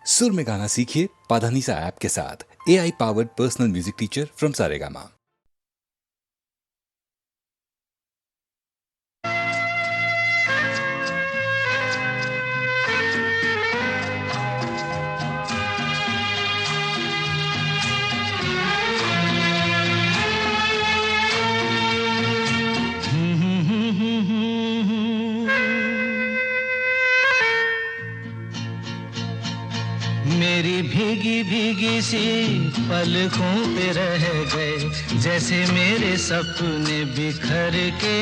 सुर में गाना सीखिए पाधानीसा ऐप के साथ। AI powered personal music teacher from Saregama. मेरी भीगी भीगी सी पलकों पे रह गए जैसे मेरे सपने बिखर के।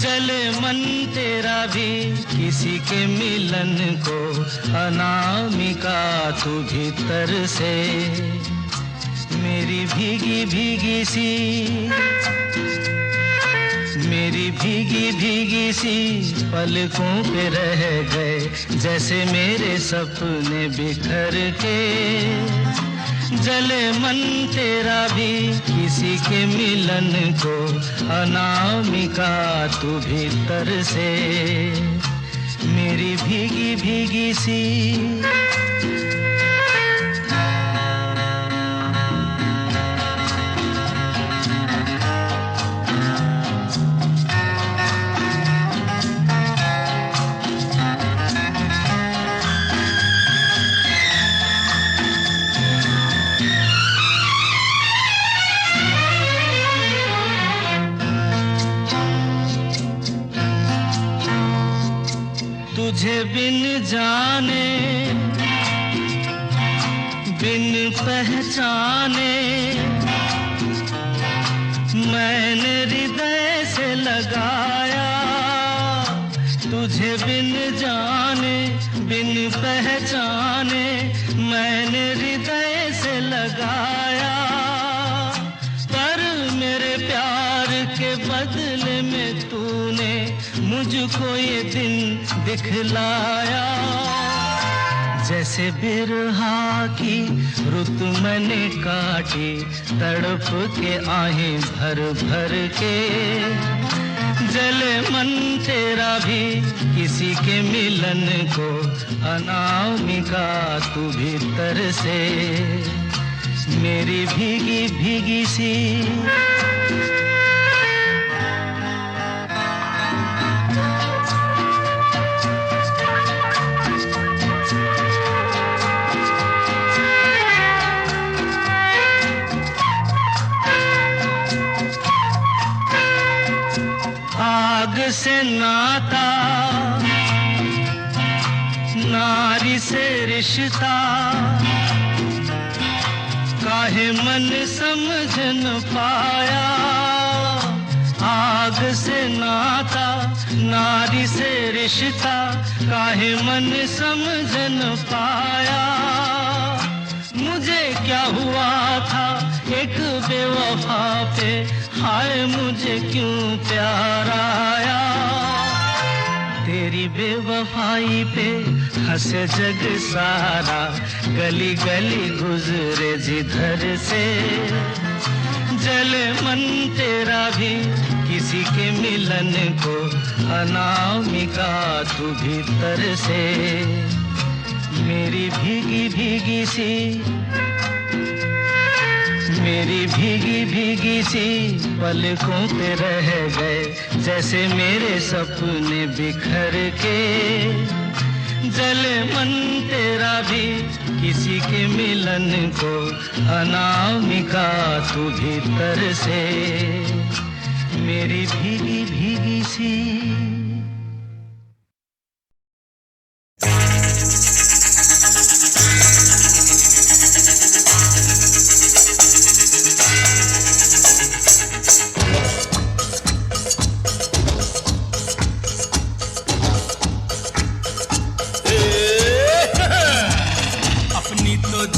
जले मन तेरा भी किसी के मिलन को, अनामिका तू भीतर से। मेरी भीगी भीगी सी, मेरी भीगी भीगी सी पलकों पे रह गए जैसे मेरे सपने बिखर के। जले मन तेरा भी किसी के मिलन को, अनामिका तू भीतर से। मेरी भीगी भीगी सी। तुझे बिन जाने बिन पहचाने मैंने हृदय से लगाया। तुझे बिन जाने बिन पहचाने मैंने हृदय से लगाया। पर मेरे प्यार के बदले में तूने मुझको ये दिन दिखलाया। जैसे बिरहा की रुत मैंने काटी, तड़प के आहें भर भर के। जले मन तेरा भी किसी के मिलन को, अनामिका तू भीतर से। मेरी भीगी भीगी सी। आग से नाता, नारी से रिश्ता, काहे मन समझ न पाया। आग से नाता, नारी से रिश्ता, काहे मन समझ न पाया। मुझे क्या हुआ था एक बेवफा पे, हाय मुझे क्यों प्यार आया। तेरी बेवफाई पे हंसे जग सारा, गली गली गुजरे जिधर से। जले मन तेरा भी किसी के मिलन को, अनामिका तू भीतर से। मेरी भीगी भीगी सी, मेरी भीगी भीगी सी पलकों पे रह गए जैसे मेरे सपने बिखर के। जले मन तेरा भी किसी के मिलन को, अनामिका तू भीतर से। मेरी भीगी भीगी सी।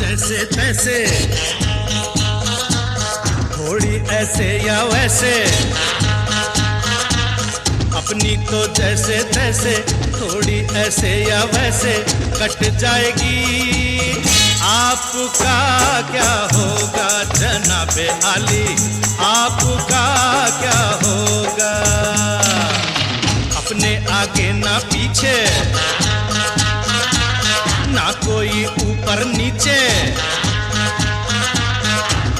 जैसे तैसे, थोड़ी ऐसे या वैसे, अपनी तो जैसे तैसे, थोड़ी ऐसे या वैसे कट जाएगी। आपका क्या होगा जनाबे आली, आपका क्या होगा। अपने आगे ना पीछे, ना कोई ऊपर नीचे,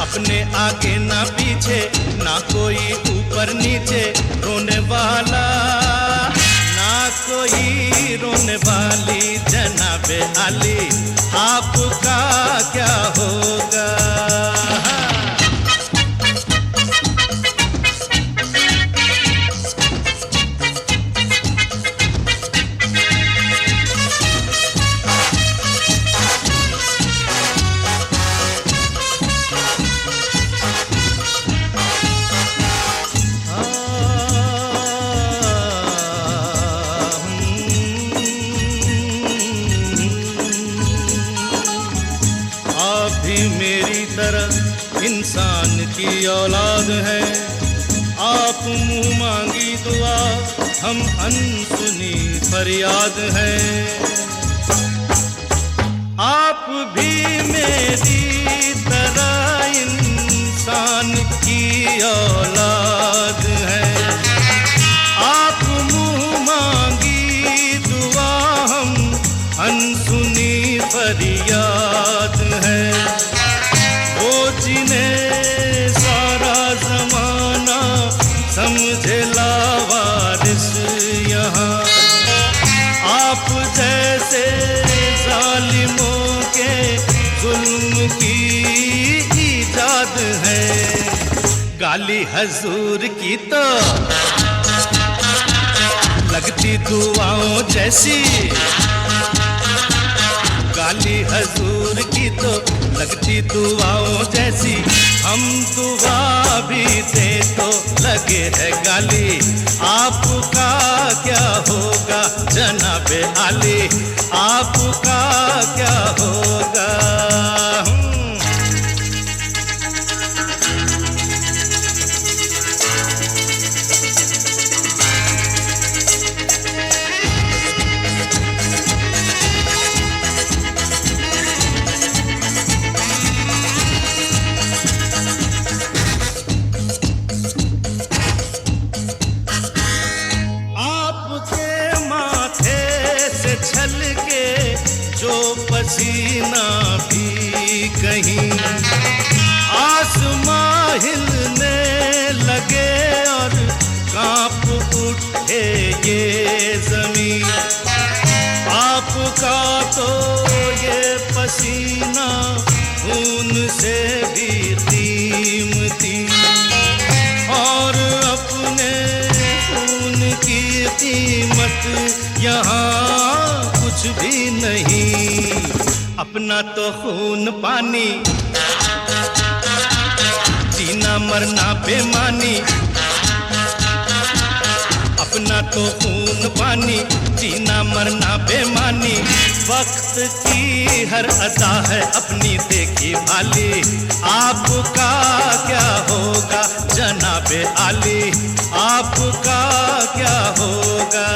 अपने आगे ना पीछे, ना कोई ऊपर नीचे रोने वाला, ना कोई रोने वाली। जनाबे आली आपका क्या होगा? मेरी तरह इंसान की औलाद है, आप मुंह मांगी दुआ, हम अनसुनी फरियाद है। आप भी मेरी तरह इंसान की औलाद है, आप मुंह मांगी दुआ, हम अनसुनी फरियाद है। जिन्हें सारा जमाना समझे लावारिस यहाँ, आप जैसे जालिमों के जुल्म की इजाद है। गाली हजूर की तो लगती दुआओं जैसी, गाली हजूर की तो लगती दुआओं जैसी, हम दुआ भी दे तो लगे है गाली। आपका क्या होगा जनाबे आली, आपका क्या होगा? जो पसीना भी कहीं आसमां हिलने लगे और कांप उठे ये जमीन, आपका तो ये पसीना खून से भी कीमती, और अपने खून की कीमत यहाँ कुछ भी नहीं। अपना तो खून पानी, जीना मरना बेमानी, अपना तो खून पानी, जीना मरना बेमानी। वक्त की हर अदा है अपनी देखी भाली, आपका क्या होगा जनाबे आली, आपका क्या होगा?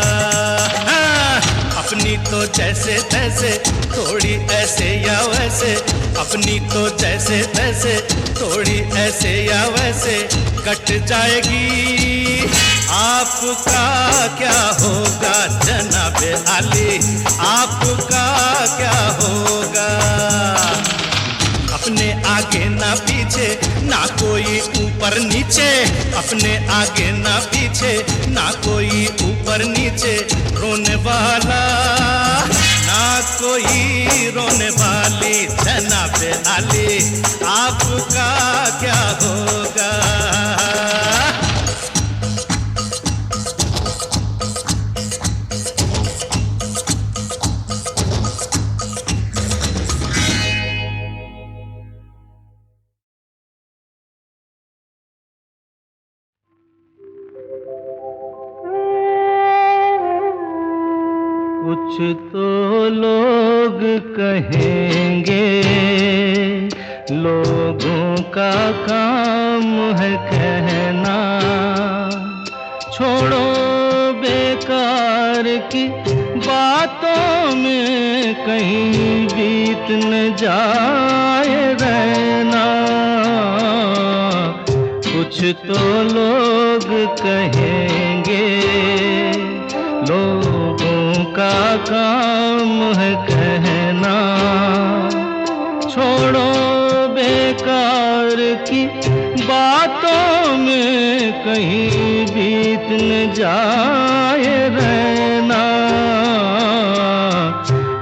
अपनी तो जैसे तैसे, थोड़ी ऐसे या वैसे, अपनी तो जैसे तैसे, थोड़ी ऐसे या वैसे कट जाएगी। आपका क्या होगा जनाबे आली, आपका क्या होगा? अपने आगे ना पीछे, ना कोई ऊपर नीचे, अपने आगे ना पीछे, ना कोई ऊपर नीचे रोने वाला, ना कोई रोने वाली। जनाबे आली आपका क्या होगा? कुछ तो लोग कहेंगे, लोगों का काम है कहना, छोड़ो बेकार की बातों में कहीं बीत न जाए रहना। कुछ तो लोग कहेंगे, लोगों का काम है कहना, में कहीं बीत न जाए रहना,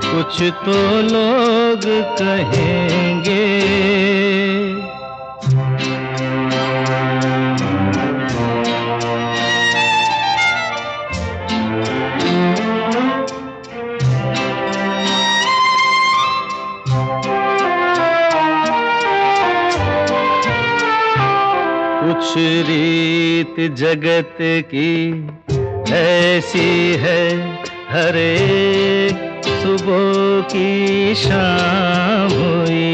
कुछ तो लोग कहेंगे। कुछ रीत जगत की ऐसी है, हर एक सुबह की शाम हुई।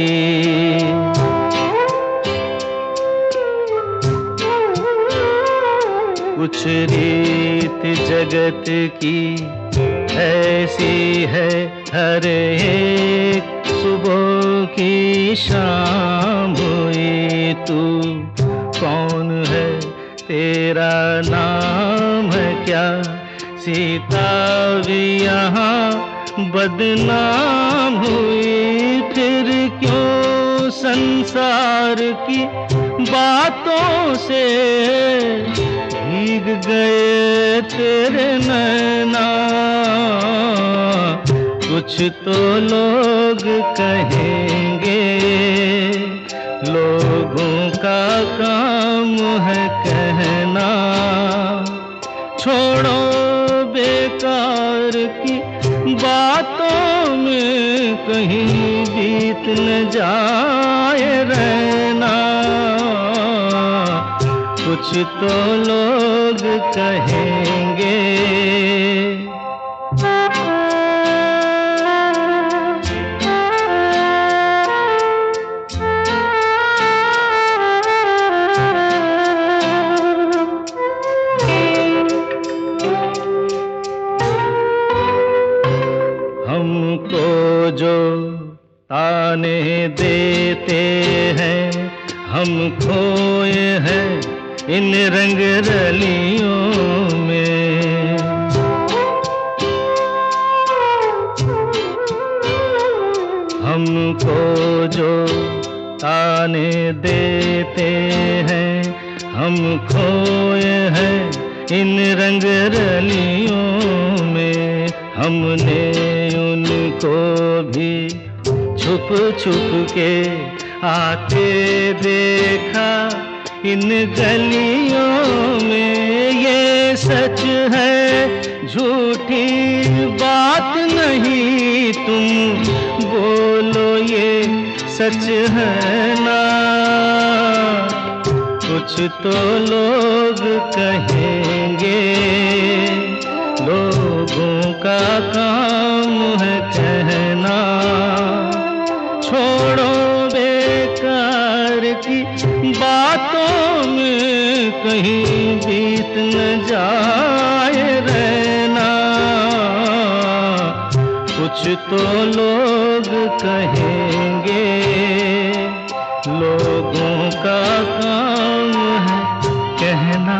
कुछ रीत जगत की ऐसी है, हर एक सुबह की शाम हुई। तू कौन है, तेरा नाम है क्या? सीता भी यहाँ बदनाम हुई। फिर क्यों संसार की बातों से भीग गए तेरे नैना? कुछ तो लोग कहेंगे, लोगों का काम है कहना। छोड़ो बेकार की बातों में कहीं बीत न जाए रहना, कुछ तो लोग कहेंगे। हमको जो ताने देते हैं, हम खोए हैं इन रंग रलियों में। हमको जो ताने देते हैं, हम खोए हैं इन रंग रलियों में। हमने उनको भी छुप छुप के आते देखा इन गलियों में। ये सच है झूठी बात नहीं, तुम बोलो ये सच है ना? कुछ तो लोग कहेंगे, लोगों का काम है कहना। छोड़ो बेकार की बातों में कहीं बीत न जाए रहना, कुछ तो लोग कहेंगे, लोगों का काम है कहना।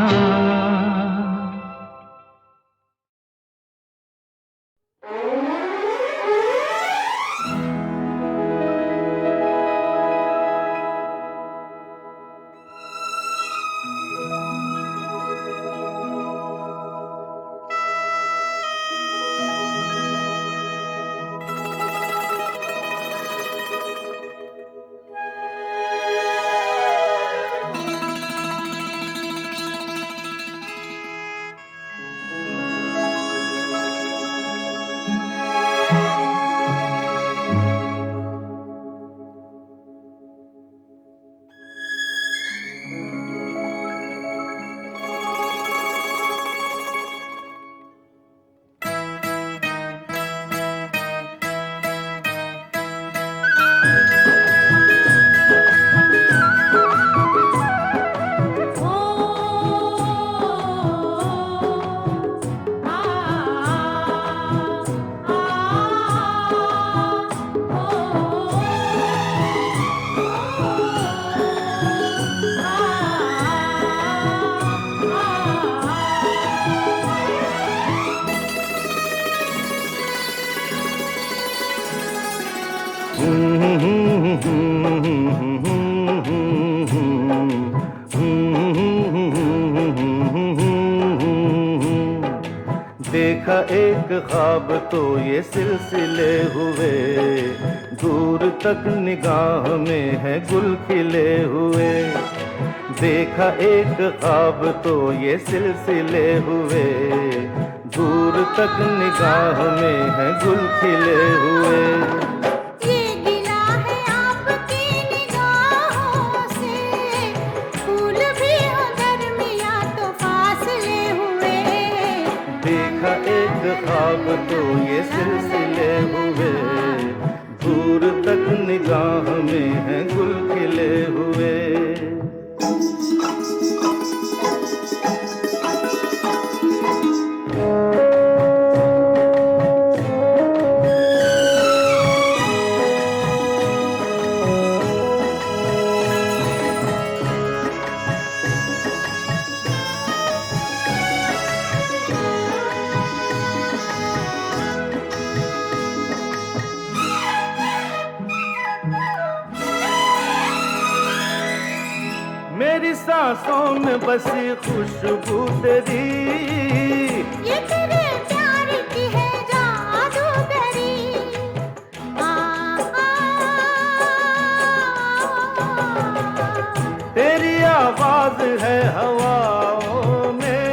एक ख्वाब तो ये सिलसिले हुए, दूर तक निगाह में है गुल खिले हुए। देखा एक ख्वाब तो ये सिलसिले हुए, दूर तक निगाह में है गुल खिले हुए। ये गिला है आपकी निगाहों से, फूल भी हो दरमियां तो फासले हुए। देखा एक ख्वाब तो ये सिलसिले हुए, दूर तक निगाह में है गुल खिले हुए। मेरी सांसों में बसी खुशबू तेरी, ये तेरे प्यार की है जादूगरी। आ, आ, तेरी आवाज है हवाओं में,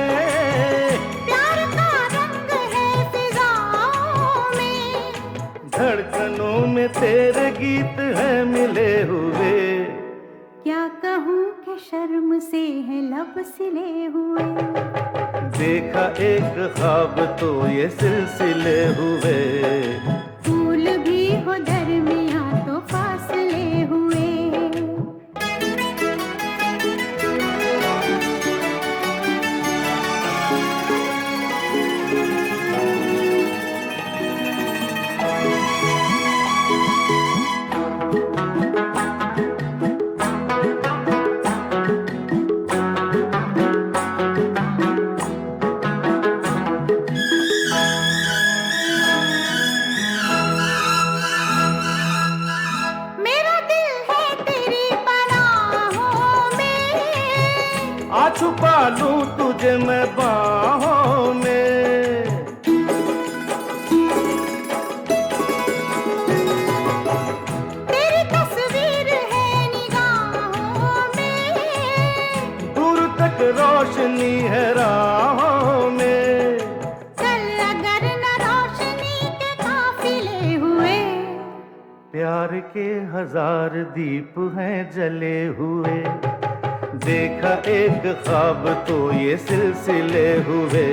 प्यार का रंग है फिजाओं में। धड़कनों में तेरे गीत है मिले हुए। क्या कहूँ कि शर्म से है लब सिले हुए। देखा एक ख्वाब तो ये सिलसिले हुए, फूल भी हो दरमियां तो फासले हुए। मेरा दिल है तेरी पनाहों में, आ छुपा लूं तुझे मैं बाहों में। तेरी तस्वीर है निगाहों में। दूर तक रोशनी है राहों में। चल अगर न रोशनी के काफिले हुए। प्यार के हजार दीप हैं जले हुए। देखा एक ख्वाब तो ये सिलसिले हुए,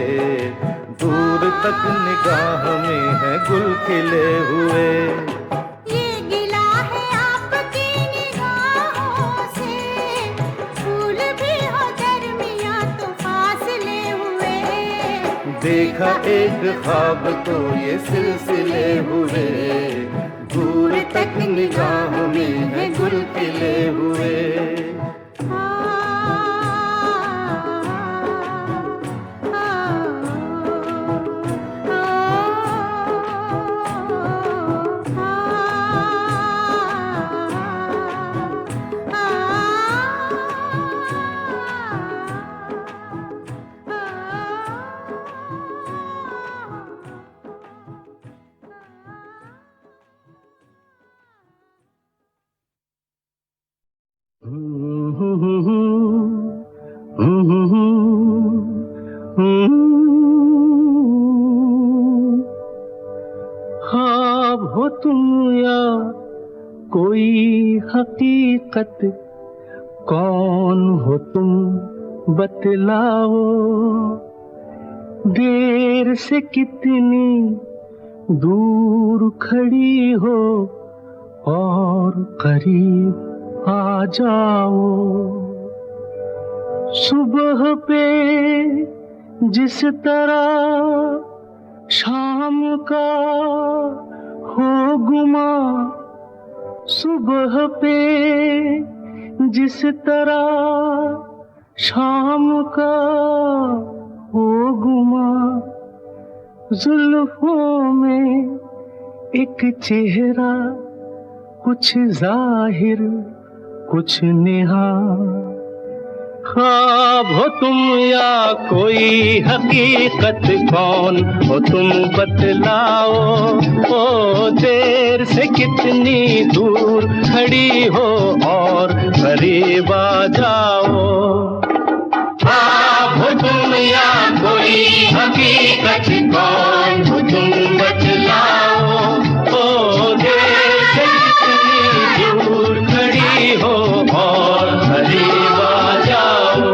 दूर तक निगाह में है गुल खिले हुए। ये गिला है आपकी निगाहों से, फूल भी हो दरमियां तो फासले हुए। देखा एक ख्वाब तो ये सिलसिले हुए, दूर तक निगाह में है गुल खिले हुए। ख्वाब हो तुम या कोई हकीकत, कौन हो तुम बतलाओ। देर से कितनी दूर खड़ी हो और करीब आ जाओ। सुबह पे जिस तरह शाम का हो गुमा, सुबह पे जिस तरह शाम का हो गुमा, जुल्फों में एक चेहरा कुछ जाहिर कुछ नेहा, ख्वाब हो तुम या कोई हकीकत, कौन हो तुम बतलाओ। ओ देर से कितनी दूर खड़ी हो और करीब आ जाओ। ख्वाब हो तुम या कोई हकीकत, कौन हो तुम बतलाओ। ओ देर से कितनी दूर खड़ी हो और करीब आ जाओ।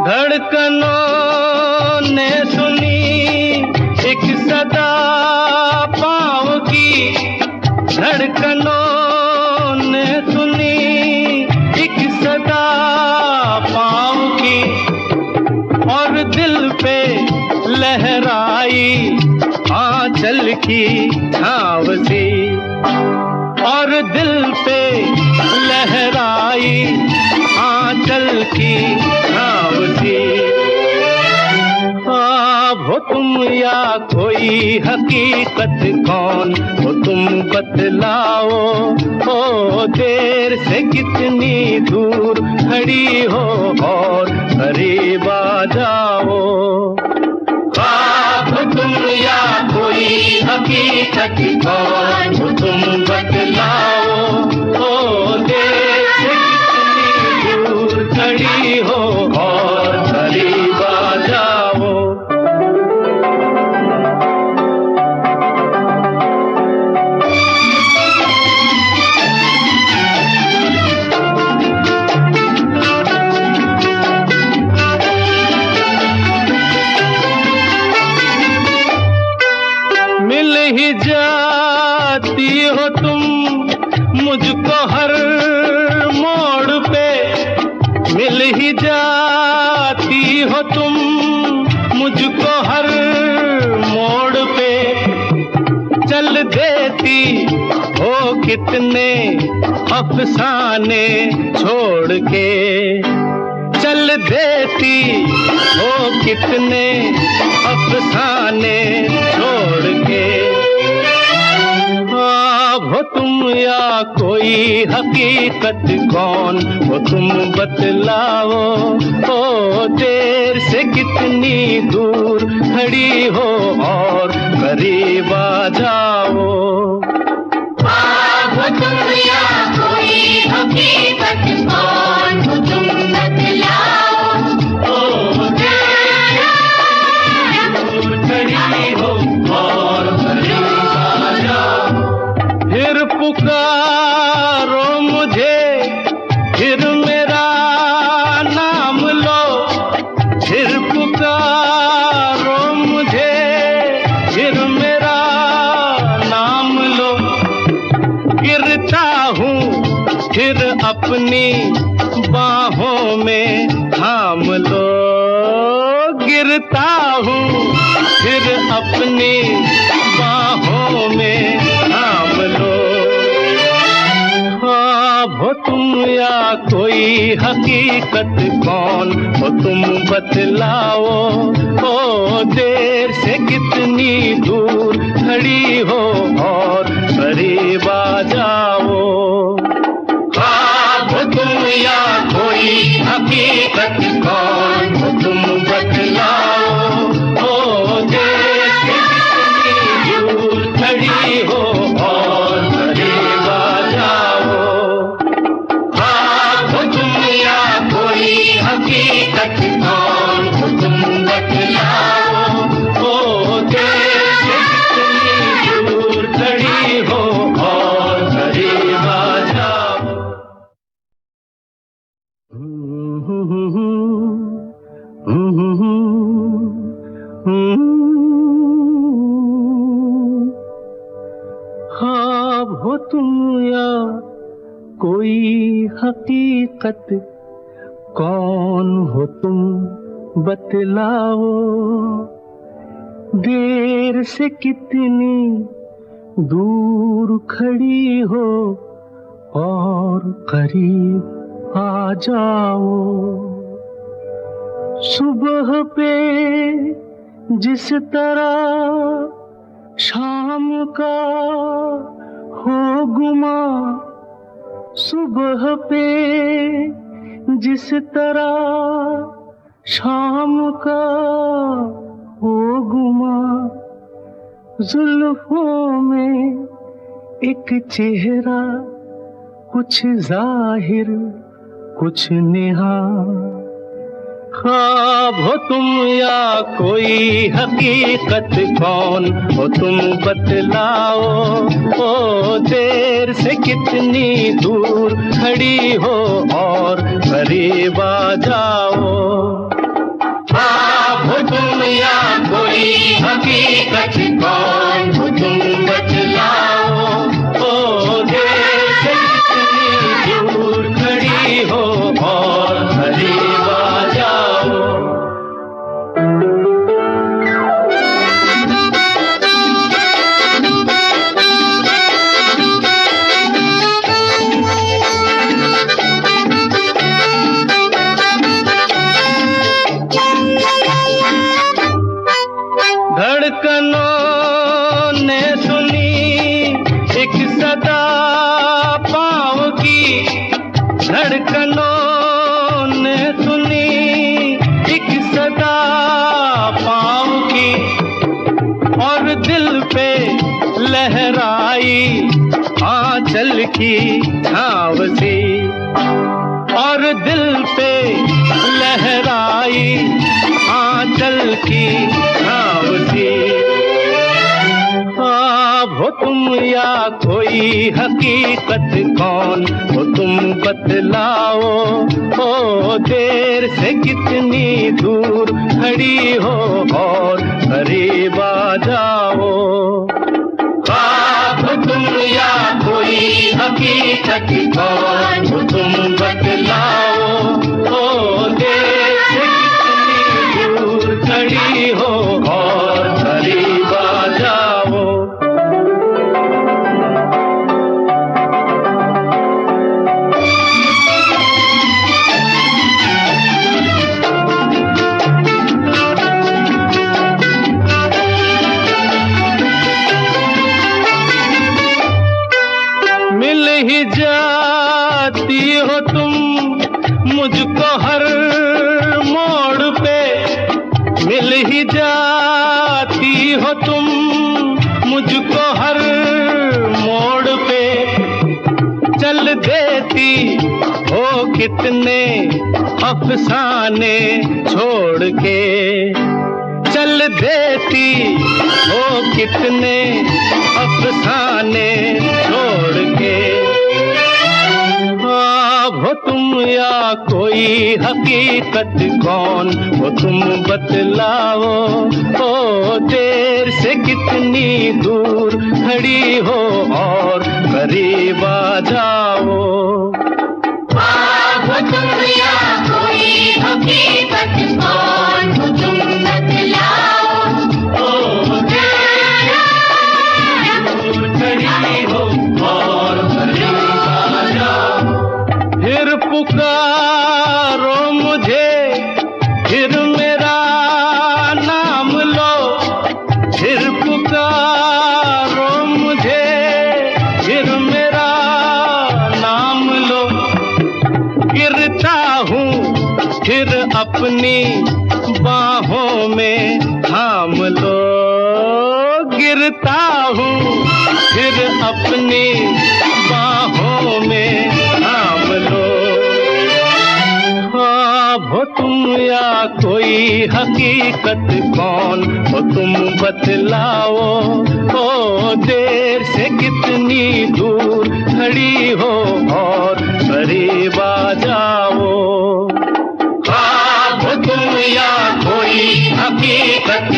धड़कनों ने सुनी एक सदा पाँव की, धड़कनों ने सुनी एक सदा पाँव की, और दिल पे लहराई आंचल की छाँव सी, और दिल पे लहराई आंचल की छाँव सी। ख्वाब हो तुम या कोई हकीकत, कौन हो तुम बतलाओ। ओ देर से कितनी दूर खड़ी हो और करीब आ जाओ। ख्वाब हो तुम या कोई हकीकत, कौन हो तुम बतलाओ। ओ देर से कितनी दूर खड़ी हो और करीब आ जाओ। मिल ही जाती हो तुम मुझको हर मोड़ पे, मिल ही जाती हो तुम मुझको हर मोड़ पे। चल देती हो कितने अफसाने छोड़ के, चल देती हो कितने अफसाने छोड़ के। ख्वाब हो तुम या कोई हकीकत, कौन हो तुम बतलाओ। ओ देर से कितनी दूर खड़ी हो और करीब आ जाओ। ख्वाब हो तुम या कोई हकीकत, कौन हो तुम बतलाओ। ओ देर से दूर खड़ी हो और करीब आ जाओ। फिर पुकारो मुझे, फिर मेरा नाम लो, फिर पुकारो मुझे, फिर मेरा नाम लो। गिरता हूँ फिर अपनी बाहों में थाम लो, गिरता हूँ फिर अपनी बाहों में थाम लो। ख्वाब हो तुम या कोई हकीकत, कौन हो तुम बतलाओ। ओ देर से कितनी दूर खड़ी हो और करीब आ जाओ। ख्वाब हो तुम या कोई हकीकत, कौन हो तुम बतलाओ। ओ देर से कितनी दूर खड़ी हो और करीब आ जाओ। ख्वाब हो तुम या कोई हकीकत, कौन हो तुम बतलाओ। ओ देर से कितनी दूर खड़ी हो और करीब आ जाओ। ख्वाब हो तुम या कोई हकीकत, कौन हो तुम बतलाओ। देर से कितनी दूर खड़ी हो और करीब आ जाओ। सुबह पे जिस तरह शाम का हो गुमा, सुबह पे जिस तरह शाम का हो गुमा, जुल्फों में एक चेहरा, कुछ जाहिर कुछ निहा। ख्वाब हो तुम या कोई हकीकत, कौन हो तुम बतलाओ। ओ देर से कितनी दूर खड़ी हो और करीब आ जाओ। ख्वाब हो तुम या कोई हकीकत, कौन हो तुम बतलाओ। ओ देर से कितनी दूर खड़ी हो और करीब आ जाओ। धड़कनों ने सुनी एक सदा पाँव की, धड़कनों ने सुनी एक सदा पाँव की, और दिल पे लहराई आंचल की छाँव सी, और दिल पे लहराई आंचल की छाँव सी। ख्वाब हो तुम या कोई हकीकत, कौन हो तुम बतलाओ। ओ देर से कितनी दूर खड़ी हो और करीब आ जाओ। ख्वाब हो तुम या कोई हकीकत, कौन हो तुम बतलाओ। ओ देर से कितनी दूर खड़ी हो और करीब आ जाओ। मिल ही जाती हो तुम मुझको हर मोड़ पे, मिल ही जाती हो तुम मुझको हर मोड़ पे। चल देती हो कितने अफसाने छोड़ के, चल देती हो कितने अफसाने छोड़ के। ख्वाब हो तुम या कोई हकीकत, कौन हो तुम बतलाओ। ओ देर से कितनी दूर खड़ी हो और करीब आ जाओ। ख्वाब हो तुम या कोई हकीकत, कौन हो तुम बतलाओ। ओ देर से दूर खड़ी हो और करीब आ जाओ। फिर पुकारो मुझे, फिर मेरा नाम लो, फिर पुकारो मुझे, फिर मेरा नाम लो। गिरता हूँ फिर अपनी बाहों में थाम लो, गिरता हूँ फिर अपनी बाहों में थाम लो। ख्वाब हो तुम या कोई हकीकत, कौन हो तुम बतलाओ। ओ देर से कितनी दूर खड़ी हो और करीब आ जाओ। ख्वाब हो तुम या कोई हकीकत,